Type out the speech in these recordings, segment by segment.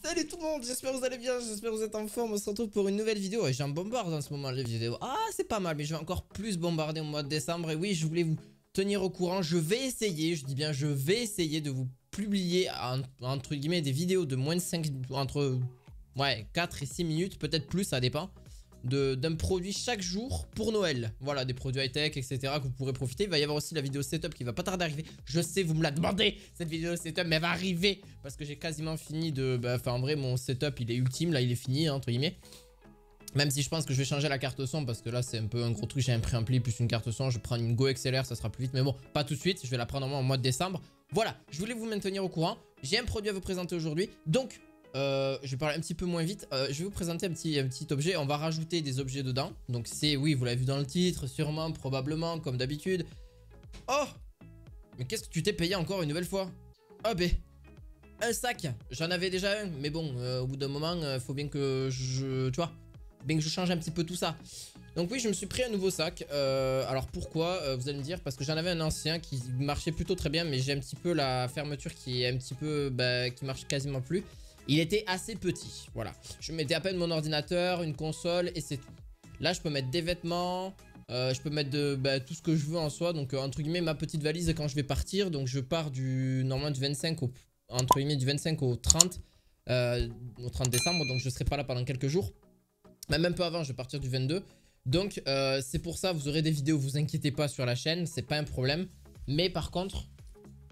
Salut tout le monde, j'espère que vous allez bien, j'espère que vous êtes en forme. On se retrouve pour une nouvelle vidéo et j'en bombarde en ce moment les vidéos. Ah, c'est pas mal, mais je vais encore plus bombarder au mois de décembre. Et oui, je voulais vous tenir au courant. Je vais essayer, je dis bien je vais essayer de vous publier entre guillemets des vidéos de moins de 5, entre 4 et 6 minutes, peut-être plus, ça dépend, d'un produit chaque jour pour Noël. Voilà, des produits high-tech, etc. que vous pourrez profiter. Il va y avoir aussi la vidéo setup qui va pas tarder à arriver. Je sais, vous me la demandez, cette vidéo setup, mais elle va arriver parce que j'ai quasiment fini de... Enfin, en vrai, mon setup, il est ultime. Là, il est fini, hein, entre guillemets. Même si je pense que je vais changer la carte son parce que là, c'est un peu un gros truc. J'ai un préampli plus une carte son. Je prends une Go XLR, ça sera plus vite. Mais bon, pas tout de suite. Je vais la prendre en mois de décembre. Voilà, je voulais vous maintenir au courant. J'ai un produit à vous présenter aujourd'hui. Donc... je vais parler un petit peu moins vite. Je vais vous présenter un petit objet. On va rajouter des objets dedans. Donc c'est, oui, vous l'avez vu dans le titre, sûrement, probablement, comme d'habitude. Oh! Mais qu'est-ce que tu t'es payé encore une nouvelle fois? Oh ben, un sac. J'en avais déjà un, mais bon, au bout d'un moment, faut bien que tu vois, bien que je change un petit peu tout ça. Donc oui, je me suis pris un nouveau sac. Alors pourquoi? Vous allez me dire, parce que j'en avais un ancien qui marchait plutôt très bien, mais j'ai un petit peu la fermeture qui est un petit peu, qui marche quasiment plus. Il était assez petit, voilà. Je mettais à peine mon ordinateur, une console et c'est tout. Là, je peux mettre des vêtements, je peux mettre tout ce que je veux en soi. Donc, entre guillemets, ma petite valise quand je vais partir. Donc, je pars normalement du 25 au, entre guillemets, du 25 au 30 décembre. Donc, je serai pas là pendant quelques jours. Même un peu avant, je vais partir du 22. Donc, c'est pour ça, vous aurez des vidéos, vous inquiétez pas sur la chaîne, c'est pas un problème. Mais par contre,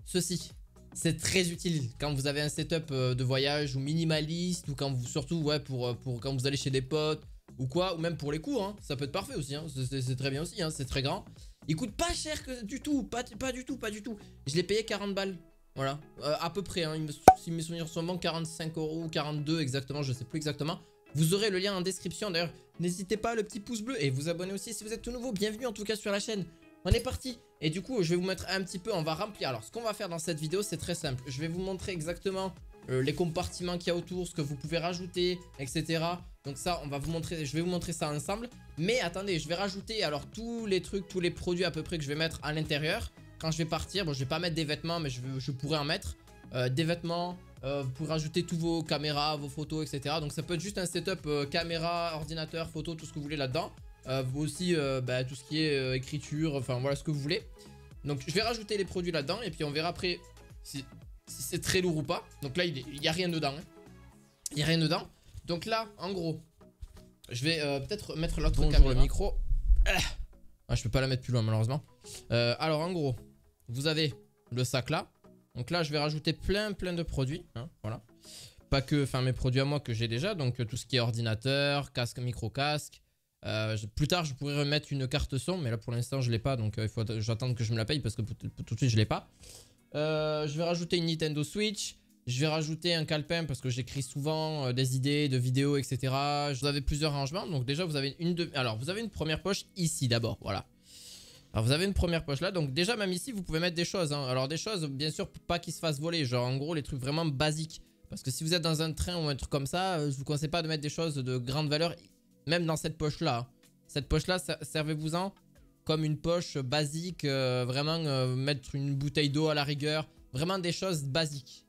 ceci... c'est très utile quand vous avez un setup de voyage ou minimaliste ou quand vous, surtout pour quand vous allez chez des potes ou quoi, ou même pour les cours, hein. Ça peut être parfait aussi, hein. C'est très bien aussi, hein. C'est très grand. Il coûte pas cher du tout, pas du tout. Je l'ai payé 40 balles, voilà, à peu près, hein. Si mes souvenirs sont bons, 45 € ou 42 exactement, je sais plus exactement. Vous aurez le lien en description, d'ailleurs, n'hésitez pas, le petit pouce bleu et vous abonner aussi si vous êtes tout nouveau. Bienvenue en tout cas sur la chaîne. On est parti. Et du coup, je vais vous mettre un petit peu, on va remplir. Alors, ce qu'on va faire dans cette vidéo, c'est très simple. Je vais vous montrer exactement les compartiments qu'il y a autour, ce que vous pouvez rajouter, etc. Donc ça, on va vous montrer, je vais vous montrer ça ensemble. Mais attendez, je vais rajouter alors tous les trucs, tous les produits à peu près que je vais mettre à l'intérieur. Quand je vais partir, bon, je vais pas mettre des vêtements, mais je pourrais en mettre. Des vêtements, vous pourrez rajouter tous vos caméras, vos photos, etc. Donc ça peut être juste un setup caméra, ordinateur, photo, tout ce que vous voulez là-dedans. Vous aussi tout ce qui est écriture, enfin voilà ce que vous voulez. Donc je vais rajouter les produits là-dedans et puis on verra après si c'est très lourd ou pas. Donc là il n'y a rien dedans, hein. Il n'y a rien dedans. Donc là en gros je vais peut-être mettre l'autre caméra. Le micro. Ah, je peux pas la mettre plus loin malheureusement. Alors en gros vous avez le sac là. Donc là je vais rajouter plein de produits, hein, voilà. Pas que, enfin mes produits à moi que j'ai déjà. Donc tout ce qui est ordinateur, casque, micro-casque. Plus tard je pourrais remettre une carte son, mais là pour l'instant je l'ai pas, donc il faut j'attends que je me la paye parce que tout de suite je l'ai pas. Je vais rajouter une Nintendo Switch. Je vais rajouter un calepin parce que j'écris souvent des idées de vidéos, etc. Vous avez plusieurs rangements. Donc déjà vous avez alors vous avez une première poche ici d'abord, voilà. Alors vous avez une première poche là, donc déjà même ici vous pouvez mettre des choses, hein. Alors des choses bien sûr pour pas qu'ils se fassent voler, genre en gros les trucs vraiment basiques. Parce que si vous êtes dans un train ou un truc comme ça, je vous conseille pas de mettre des choses de grande valeur. Même dans cette poche là. Cette poche là, servez-vous-en comme une poche basique. Vraiment mettre une bouteille d'eau à la rigueur. Vraiment des choses basiques.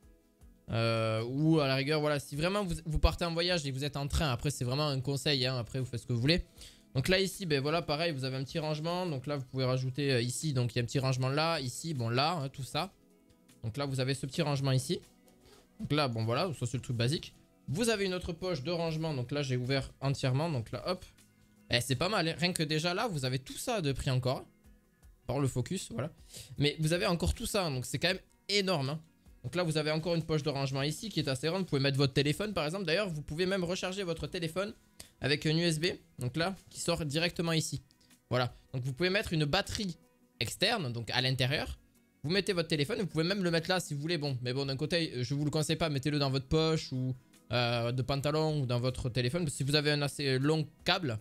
Ou à la rigueur, voilà. Si vraiment vous partez en voyage et que vous êtes en train, après c'est vraiment un conseil, hein, après vous faites ce que vous voulez. Donc là ici, ben voilà, pareil, vous avez un petit rangement. Donc là vous pouvez rajouter ici, donc il y a un petit rangement là, ici, bon là, hein, tout ça. Donc là vous avez ce petit rangement ici. Donc là, bon voilà, ça c'est le truc basique. Vous avez une autre poche de rangement, donc là j'ai ouvert entièrement, donc là hop. Eh, c'est pas mal, hein. Rien que déjà là vous avez tout ça de prix encore. Par le focus, voilà. Mais vous avez encore tout ça, donc c'est quand même énorme, hein. Donc là vous avez encore une poche de rangement ici qui est assez grande. Vous pouvez mettre votre téléphone par exemple, d'ailleurs vous pouvez même recharger votre téléphone avec un USB. Donc là, qui sort directement ici. Voilà, donc vous pouvez mettre une batterie externe, donc à l'intérieur. Vous mettez votre téléphone, vous pouvez même le mettre là si vous voulez, bon. Mais bon d'un côté, je vous le conseille pas, mettez-le dans votre poche ou... de pantalon ou dans votre téléphone. Si vous avez un assez long câble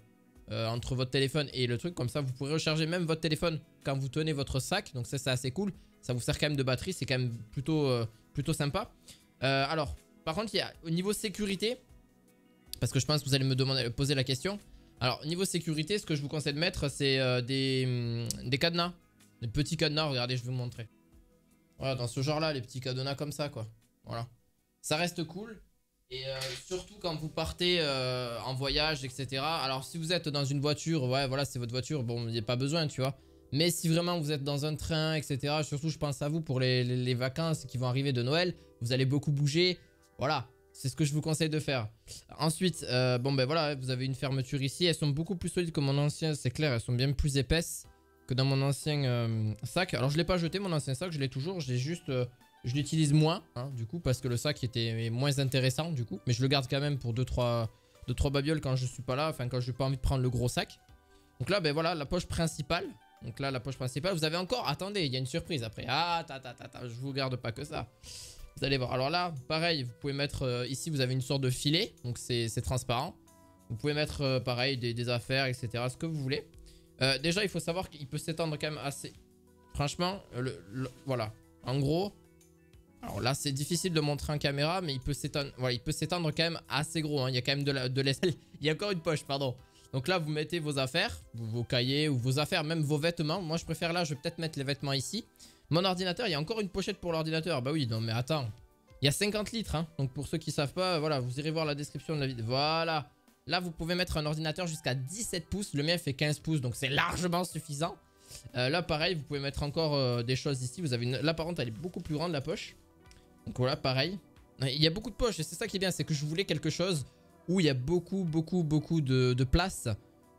entre votre téléphone et le truc, comme ça vous pourrez recharger même votre téléphone quand vous tenez votre sac. Donc ça c'est assez cool, ça vous sert quand même de batterie, c'est quand même plutôt sympa. Alors par contre il y a au niveau sécurité, parce que je pense que vous allez me poser la question. Alors niveau sécurité, ce que je vous conseille de mettre c'est des cadenas, des petits cadenas. Regardez, je vais vous montrer. Voilà, dans ce genre là, les petits cadenas comme ça quoi. Voilà, ça reste cool. Et surtout quand vous partez en voyage, etc. Alors si vous êtes dans une voiture, ouais voilà c'est votre voiture, bon il n'y a pas besoin tu vois. Mais si vraiment vous êtes dans un train, etc. Surtout je pense à vous pour les vacances qui vont arriver de Noël, vous allez beaucoup bouger, voilà. C'est ce que je vous conseille de faire. Ensuite, bon ben voilà, vous avez une fermeture ici. Elles sont beaucoup plus solides que mon ancien, c'est clair, elles sont bien plus épaisses que dans mon ancien sac. Alors je ne l'ai pas jeté mon ancien sac, je l'ai toujours, j'ai juste... je l'utilise moins, hein, du coup, parce que le sac était moins intéressant, du coup. Mais je le garde quand même pour 2-3 babioles quand je suis pas là, enfin quand je n'ai pas envie de prendre le gros sac. Donc là, ben voilà, la poche principale. Donc là, la poche principale, vous avez encore... Attendez, il y a une surprise après. Ah, je vous garde pas que ça. Vous allez voir. Alors là, pareil, vous pouvez mettre... ici, vous avez une sorte de filet, donc c'est transparent. Vous pouvez mettre, pareil, des affaires, etc. Ce que vous voulez. Déjà, il faut savoir qu'il peut s'étendre quand même assez... Franchement, voilà. En gros... Alors là, c'est difficile de montrer en caméra, mais il peut s'étendre voilà, quand même assez gros. Hein. Il y a quand même de l'espace. Il y a encore une poche, pardon. Donc là, vous mettez vos affaires, vos cahiers ou vos affaires, même vos vêtements. Moi, je préfère là, je vais peut-être mettre les vêtements ici. Mon ordinateur, il y a encore une pochette pour l'ordinateur. Bah oui, non mais attends. Il y a 50 litres. Hein. Donc pour ceux qui ne savent pas, voilà, vous irez voir la description de la vidéo. Voilà. Là, vous pouvez mettre un ordinateur jusqu'à 17 pouces. Le mien fait 15 pouces, donc c'est largement suffisant. Là, pareil, vous pouvez mettre encore des choses ici. Vous avez une... Là, par contre, elle est beaucoup plus grande, la poche. Donc voilà, pareil. Il y a beaucoup de poches et c'est ça qui est bien, c'est que je voulais quelque chose où il y a beaucoup de place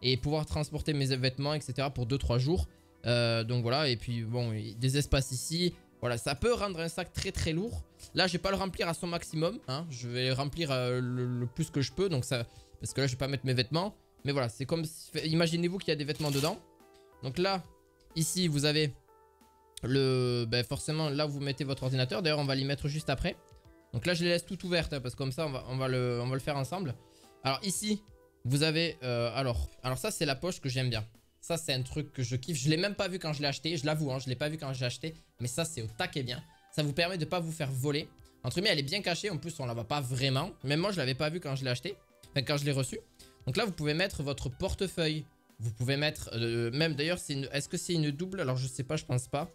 et pouvoir transporter mes vêtements, etc. pour 2-3 jours. Donc voilà, et puis bon, des espaces ici. Voilà, ça peut rendre un sac très lourd. Là, je vais pas le remplir à son maximum. Hein. Je vais remplir le plus que je peux. Donc ça, parce que là, je vais pas mettre mes vêtements. Mais voilà, c'est comme... Imaginez-vous qu'il y a des vêtements dedans. Donc là, ici, vous avez... Ben forcément là vous mettez votre ordinateur. D'ailleurs on va l'y mettre juste après. Donc là je les laisse toutes ouvertes hein, parce que comme ça on va le faire ensemble. Alors ici vous avez alors ça c'est la poche que j'aime bien. Ça c'est un truc que je kiffe. Je l'ai même pas vu quand je l'ai acheté. Je l'avoue hein, je l'ai pas vu quand j'ai acheté. Mais ça c'est au taquet bien. Ça vous permet de pas vous faire voler. Entre guillemets elle est bien cachée. En plus on la voit pas vraiment. Même moi je l'avais pas vu quand je l'ai acheté. Enfin quand je l'ai reçu. Donc là vous pouvez mettre votre portefeuille. Vous pouvez mettre même d'ailleurs est-ce que c'est une double? Alors je sais pas, je pense pas.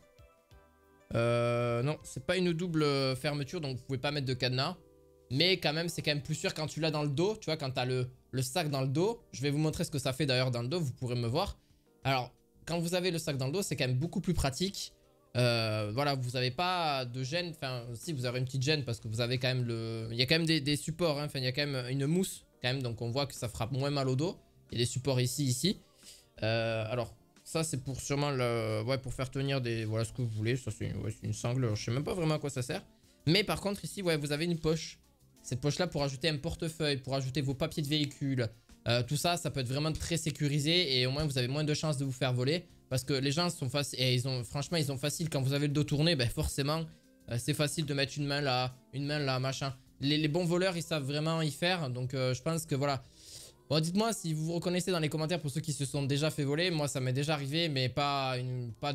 Non, c'est pas une double fermeture, donc vous pouvez pas mettre de cadenas. Mais quand même, c'est quand même plus sûr quand tu l'as dans le dos. Tu vois, quand tu as le sac dans le dos. Je vais vous montrer ce que ça fait d'ailleurs dans le dos, vous pourrez me voir. Alors, quand vous avez le sac dans le dos, c'est quand même beaucoup plus pratique. Voilà, vous n'avez pas de gêne. Enfin, si, vous avez une petite gêne parce que vous avez quand même il y a quand même des supports. Hein. Enfin, il y a quand même une mousse, quand même. Donc, on voit que ça frappe moins mal au dos. Il y a des supports ici. Alors... Ça c'est pour sûrement pour faire tenir des... Voilà ce que vous voulez. Ça c'est une sangle. Je sais même pas vraiment à quoi ça sert. Mais par contre ici ouais vous avez une poche. Cette poche là pour ajouter un portefeuille. Pour ajouter vos papiers de véhicule. Tout ça ça peut être vraiment très sécurisé. Et au moins vous avez moins de chances de vous faire voler. Parce que les gens sont faciles. Et franchement ils sont faciles. Quand vous avez le dos tourné ben forcément c'est facile de mettre une main là machin. Les bons voleurs ils savent vraiment y faire. Donc je pense que voilà. Bon, dites-moi si vous vous reconnaissez dans les commentaires pour ceux qui se sont déjà fait voler. Moi, ça m'est déjà arrivé, mais pas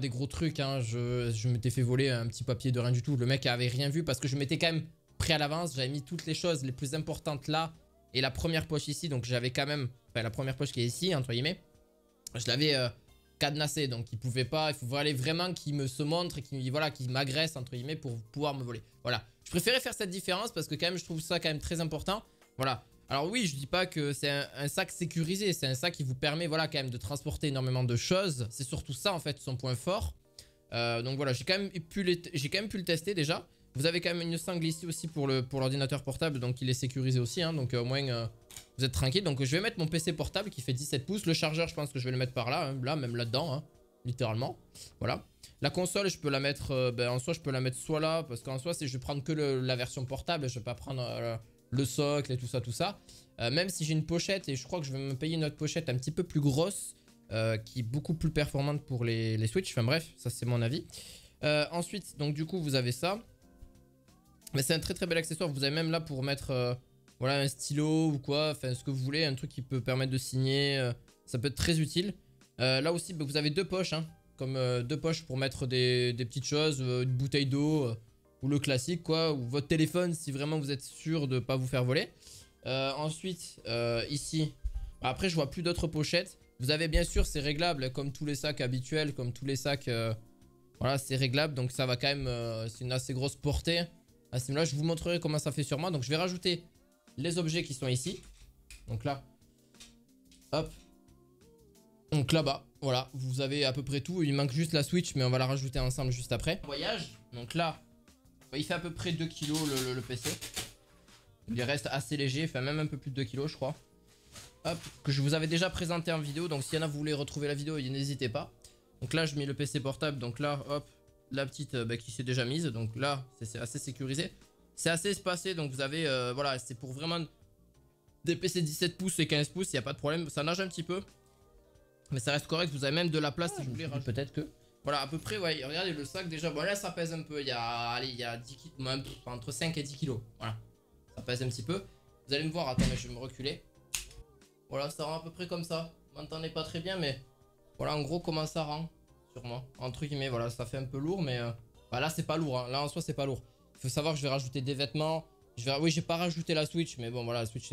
des gros trucs. Hein. Je m'étais fait voler un petit papier de rien du tout. Le mec avait rien vu parce que je m'étais quand même prêt à l'avance. J'avais mis toutes les choses les plus importantes là. Et la première poche ici. Donc, j'avais quand même... Enfin, la première poche qui est ici, entre guillemets. Je l'avais cadenassé. Donc, il pouvait pas... Il faut aller vraiment qu'il se montre et qu'il m'agresse, entre guillemets, pour pouvoir me voler. Voilà. Je préférais faire cette différence parce que quand même, je trouve ça quand même très important. Voilà. Alors oui, je dis pas que c'est un sac sécurisé, c'est un sac qui vous permet voilà quand même de transporter énormément de choses. C'est surtout ça en fait son point fort. Donc voilà, j'ai quand même pu le tester déjà. Vous avez quand même une sangle ici aussi pour l'ordinateur portable, donc il est sécurisé aussi. Hein, donc au moins vous êtes tranquille. Donc je vais mettre mon PC portable qui fait 17 pouces. Le chargeur, je pense que je vais le mettre par là, hein, là même là-dedans, hein, littéralement. Voilà. La console, je peux la mettre, en soi je peux la mettre soit là, parce qu'en soi je vais prendre que la version portable, je vais pas prendre... le socle et tout ça. Même si j'ai une pochette et je crois que je vais me payer une autre pochette un petit peu plus grosse qui est beaucoup plus performante pour les Switch. Enfin bref, ça c'est mon avis. Ensuite, donc du coup vous avez ça. Mais c'est un très bel accessoire. Vous avez même là pour mettre voilà, un stylo ou quoi. Enfin ce que vous voulez. Un truc qui peut permettre de signer. Ça peut être très utile. Là aussi bah, vous avez deux poches. Hein, comme deux poches pour mettre des petites choses. Une bouteille d'eau. Ou le classique quoi, ou votre téléphone si vraiment vous êtes sûr de ne pas vous faire voler. Ensuite, ici, après je vois plus d'autres pochettes. Vous avez bien sûr, c'est réglable comme tous les sacs habituels, comme tous les sacs, voilà c'est réglable. Donc ça va quand même, c'est une assez grosse portée. À ce niveau-là, je vous montrerai comment ça fait sur moi. Donc je vais rajouter les objets qui sont ici. Donc là, hop. Donc là-bas, voilà, vous avez à peu près tout. Il manque juste la Switch, mais on va la rajouter ensemble juste après. Voyage, donc là, il fait à peu près 2 kg le PC. Il reste assez léger, enfin même un peu plus de 2 kg je crois. Hop, que je vous avais déjà présenté en vidéo, donc s'il y en a vous voulez retrouver la vidéo, n'hésitez pas. Donc là je mets le PC portable, donc là hop, la petite qui s'est déjà mise, donc là c'est assez sécurisé. C'est assez espacé, donc vous avez, voilà, c'est pour vraiment des PC 17 pouces et 15 pouces, il n'y a pas de problème. Ça nage un petit peu, mais ça reste correct, vous avez même de la place si vous voulez rajouter. Peut-être que... Voilà, à peu près, ouais, regardez le sac déjà, bon là ça pèse un peu, il y a, allez, il y a 10 kg, entre 5 et 10 kg, voilà. Ça pèse un petit peu. Vous allez me voir, attendez, je vais me reculer. Voilà, ça rend à peu près comme ça. Vous m'entendez pas très bien, mais voilà en gros comment ça rend sur moi. Entre guillemets, voilà, ça fait un peu lourd, mais bah, là c'est pas lourd, hein. Là en soi c'est pas lourd. Il faut savoir que je vais rajouter des vêtements. Oui, j'ai pas rajouté la Switch, mais bon voilà, la Switch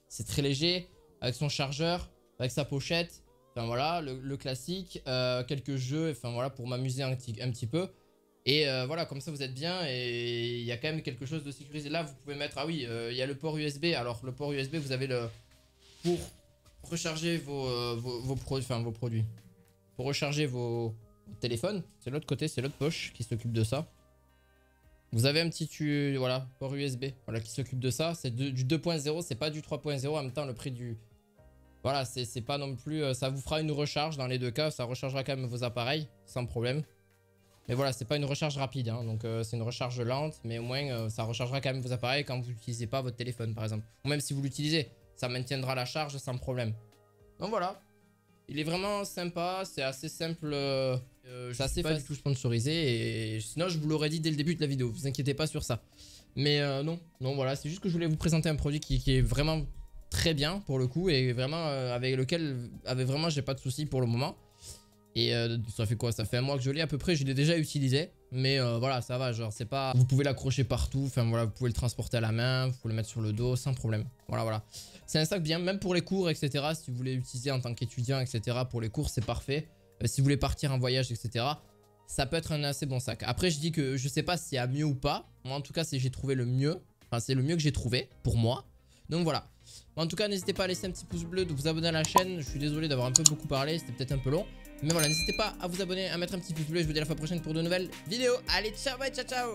c'est très léger. Avec son chargeur, avec sa pochette. Enfin voilà, le classique. Quelques jeux, enfin voilà, pour m'amuser un petit peu. Et voilà, comme ça vous êtes bien et il y a quand même quelque chose de sécurisé. Là, vous pouvez mettre, ah oui, il y a le port USB. Alors, le port USB, vous avez pour recharger vos produits. Pour recharger vos téléphones. C'est l'autre côté, c'est l'autre poche qui s'occupe de ça. Vous avez un petit, voilà, port USB, voilà, qui s'occupe de ça. C'est du 2.0, c'est pas du 3.0. En même temps, le prix du... Voilà, c'est pas non plus... ça vous fera une recharge dans les deux cas. Ça rechargera quand même vos appareils, sans problème. Mais voilà, c'est pas une recharge rapide, hein, donc c'est une recharge lente, mais au moins ça rechargera quand même vos appareils quand vous n'utilisez pas votre téléphone par exemple. Ou même si vous l'utilisez, ça maintiendra la charge sans problème. Donc voilà, il est vraiment sympa, c'est assez simple, c'est assez pas du tout sponsorisé, et sinon je vous l'aurais dit dès le début de la vidéo, vous inquiétez pas sur ça. Mais non, voilà, c'est juste que je voulais vous présenter un produit qui est vraiment très bien pour le coup, et vraiment avec lequel vraiment j'ai pas de soucis pour le moment. Et ça fait quoi? Ça fait un mois que je l'ai à peu près, je l'ai déjà utilisé. Mais voilà, ça va, genre c'est pas... Vous pouvez l'accrocher partout, enfin voilà, vous pouvez le transporter à la main, vous pouvez le mettre sur le dos sans problème. Voilà. C'est un sac bien, même pour les cours, etc. Si vous voulez l'utiliser en tant qu'étudiant, etc. Pour les cours, c'est parfait. Si vous voulez partir en voyage, etc. Ça peut être un assez bon sac. Après, je dis que je sais pas s'il y a mieux ou pas. Moi, en tout cas, j'ai trouvé le mieux. Enfin, c'est le mieux que j'ai trouvé pour moi. Donc voilà. En tout cas, n'hésitez pas à laisser un petit pouce bleu, de vous abonner à la chaîne. Je suis désolé d'avoir un peu beaucoup parlé, c'était peut-être un peu long. Mais voilà, n'hésitez pas à vous abonner, à mettre un petit pouce bleu. Je vous dis à la fois prochaine pour de nouvelles vidéos. Allez, ciao, bye, ciao, ciao.